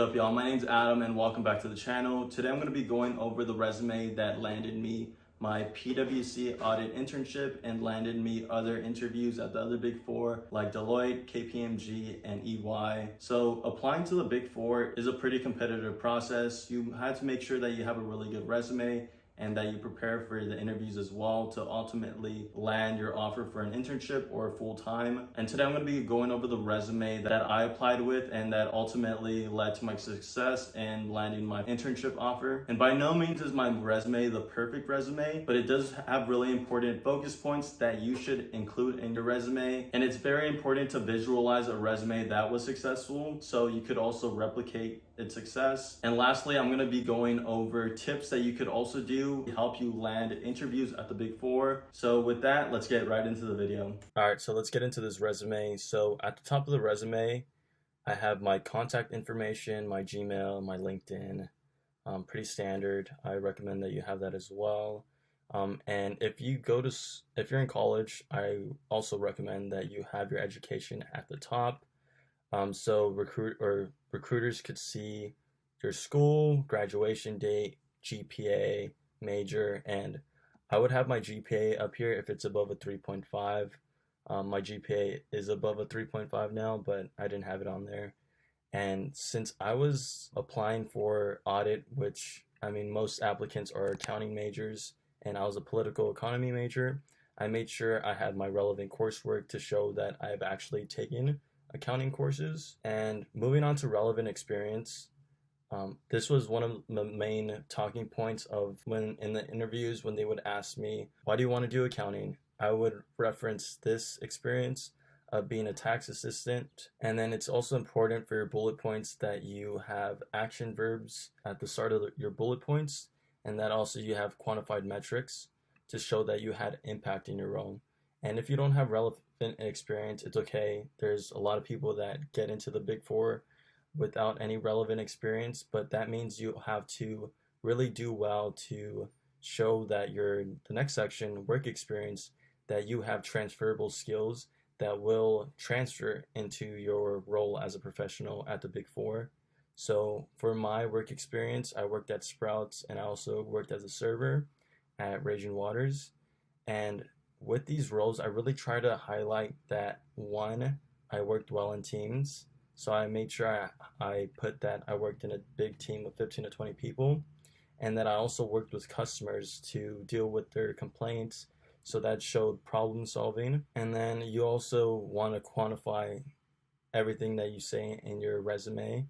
What up, y'all? My name's Adam and welcome back to the channel. Today I'm going to be going over the resume that landed me my PwC audit internship and landed me other interviews at the other Big Four like Deloitte, KPMG, and EY. So applying to the Big Four is a pretty competitive process. You have to make sure that you have a really good resume and that you prepare for the interviews as well to ultimately land your offer for an internship or full-time. And today I'm going to be going over the resume that I applied with and that ultimately led to my success and landing my internship offer. And by no means is my resume the perfect resume, but it does have really important focus points that you should include in your resume. And it's very important to visualize a resume that was successful so you could also replicate its success. And lastly, I'm going to be going over tips that you could also do to help you land interviews at the Big Four. So with that, let's get right into the video. All right, so let's get into this resume. So at the top of the resume, I have my contact information, my Gmail, my LinkedIn. Pretty standard. I recommend that you have that as well. And if you're in college, I also recommend that you have your education at the top. So recruiters could see your school, graduation date, GPA, major, and I would have my GPA up here if it's above a 3.5. My GPA is above a 3.5 now, but I didn't have it on there. And since I was applying for audit, which I mean most applicants are accounting majors, and I was a political economy major, I made sure I had my relevant coursework to show that I've actually taken accounting courses. And moving on to relevant experience, this was one of the main talking points of when in the interviews when they would ask me, why do you want to do accounting? I would reference this experience of being a tax assistant. And then it's also important for your bullet points that you have action verbs at the start of your bullet points, and that also you have quantified metrics to show that you had impact in your role. And if you don't have relevant experience, it's okay. There's a lot of people that get into the Big Four without any relevant experience, but that means you have to really do well to show that the next section, work experience, that you have transferable skills that will transfer into your role as a professional at the Big Four. So for my work experience, I worked at Sprouts and I also worked as a server at Raging Waters. And with these roles, I really try to highlight that one, I worked well in teams. So I made sure I put that I worked in a big team of 15 to 20 people, and that I also worked with customers to deal with their complaints. So that showed problem solving. And then you also want to quantify everything that you say in your resume,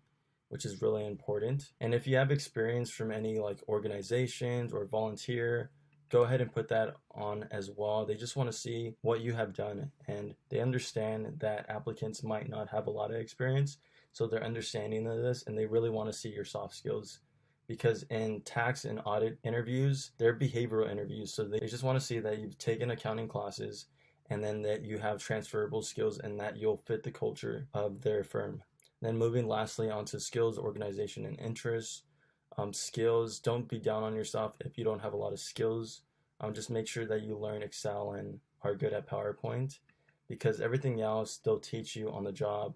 which is really important. And if you have experience from any like organizations or volunteer, go ahead and put that on as well. They just want to see what you have done, and they understand that applicants might not have a lot of experience, so they're understanding of this, and they really want to see your soft skills, because in tax and audit interviews, they're behavioral interviews, so they just want to see that you've taken accounting classes and then that you have transferable skills and that you'll fit the culture of their firm. Then moving lastly onto skills, organization, and interests. Skills, don't be down on yourself if you don't have a lot of skills. Just make sure that you learn Excel and are good at PowerPoint, because everything else they'll teach you on the job.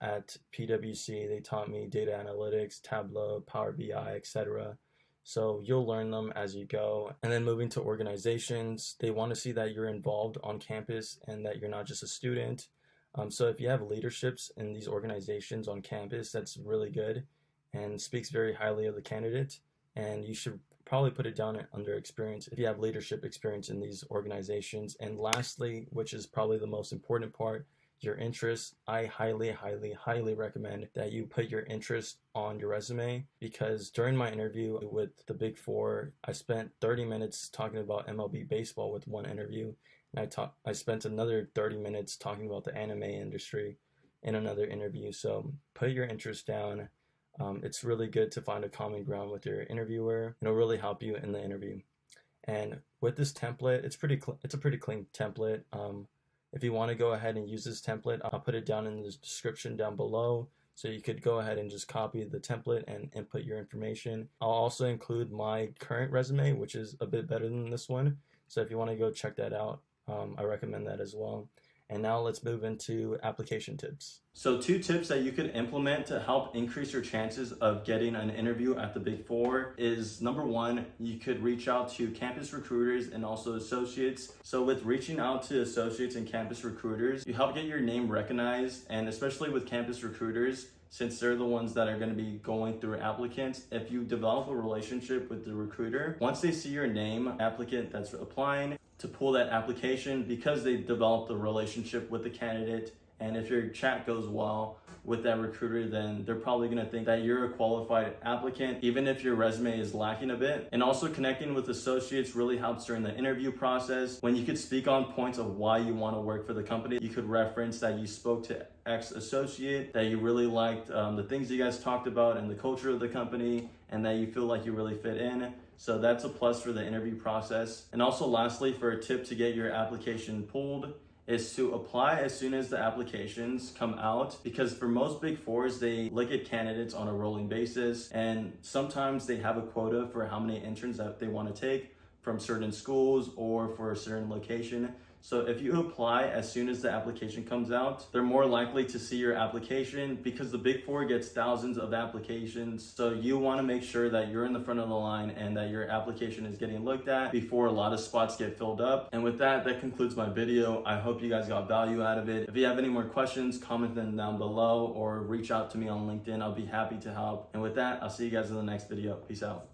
At PwC, they taught me data analytics, Tableau, Power BI, etc. So you'll learn them as you go. And then moving to organizations, they want to see that you're involved on campus and that you're not just a student. So if you have leaderships in these organizations on campus, that's really good and speaks very highly of the candidate, and you should probably put it down under experience if you have leadership experience in these organizations. And lastly, which is probably the most important part, your interests. I highly recommend that you put your interest on your resume, because during my interview with the Big Four, I spent 30 minutes talking about MLB baseball with one interview, and I spent another 30 minutes talking about the anime industry in another interview. So put your interest down. It's really good to find a common ground with your interviewer. It'll really help you in the interview. And with this template, it's a pretty clean template. If you want to go ahead and use this template, I'll put it down in the description down below, so you could go ahead and just copy the template and input your information. I'll also include my current resume, which is a bit better than this one. So if you want to go check that out, I recommend that as well. And now let's move into application tips. So 2 tips that you could implement to help increase your chances of getting an interview at the Big Four is, number 1, you could reach out to campus recruiters and also associates. So with reaching out to associates and campus recruiters, you help get your name recognized, and especially with campus recruiters, since they're the ones that are going to be going through applicants, if you develop a relationship with the recruiter, once they see your name, applicant that's applying, to pull that application, because they developed a relationship with the candidate, and if your chat goes well with that recruiter, then they're probably going to think that you're a qualified applicant, even if your resume is lacking a bit. And also connecting with associates really helps during the interview process. When you could speak on points of why you want to work for the company, you could reference that you spoke to ex-associate, that you really liked the things you guys talked about and the culture of the company, and that you feel like you really fit in. So that's a plus for the interview process. And also lastly, for a tip to get your application pulled, is to apply as soon as the applications come out, because for most Big Fours, they look at candidates on a rolling basis, and sometimes they have a quota for how many interns that they want to take from certain schools or for a certain location. So if you apply as soon as the application comes out, they're more likely to see your application, because the Big Four gets thousands of applications. So you want to make sure that you're in the front of the line and that your application is getting looked at before a lot of spots get filled up. And with that, that concludes my video. I hope you guys got value out of it. If you have any more questions, comment them down below or reach out to me on LinkedIn. I'll be happy to help. And with that, I'll see you guys in the next video. Peace out.